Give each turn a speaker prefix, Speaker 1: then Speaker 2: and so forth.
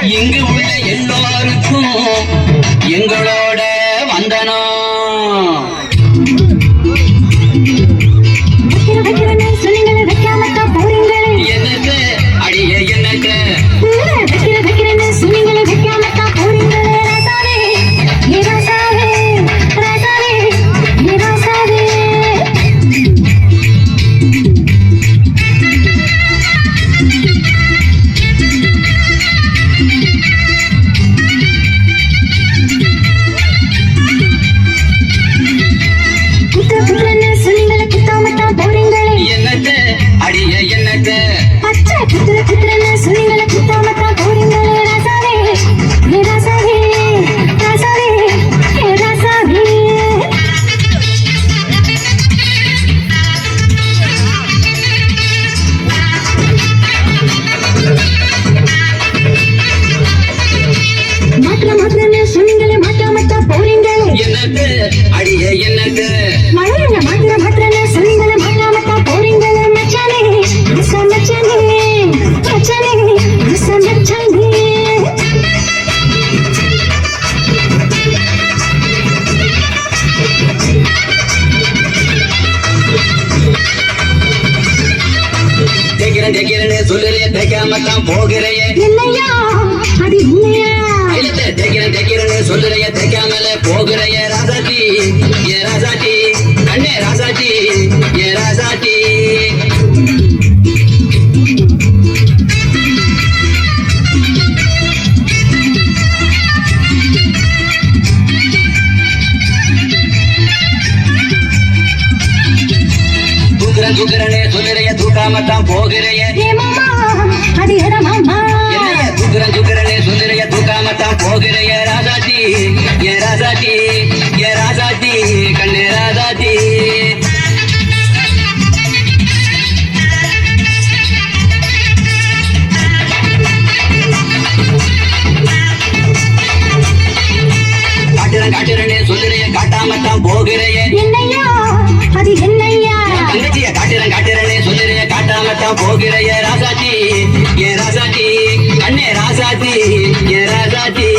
Speaker 1: இங்கு உள்ள எல்லோருக்கும் எங்களோட வந்தனம். என்னது அடிய என்னது அடிய என்னது தைக்கிறேன்னு சொல்லுறிய தைக்காமத்தான் போகிறையே தைக்கிறேன்னு சொல்லுறிய தைக்காமல போகிறைய ராசாட்டி ஏ ராசாட்டி கண்ணே ராசாட்டி ஏ ராசாட்டி தூக்குறனே சொல்லுறைய தூக்காமத்தான் போகிறைய தூக்குறனே சொல்லுறைய தூக்காமத்தான் போகிறைய ராசாட்டி ஏ ராசாட்டி ஏ ராசாட்டி கண்ணே ராசாட்டி காட்டுறனே சொல்லுறைய காட்டாமத்தான் போகிறைய தங்கச்சிய காட்டுறனே சொல்லுறைய காட்டாமத்தான் போகிறைய ராசாட்டி ஏ ராசாட்டி கண்ணே ராசாட்டி ஏ ராசாட்டி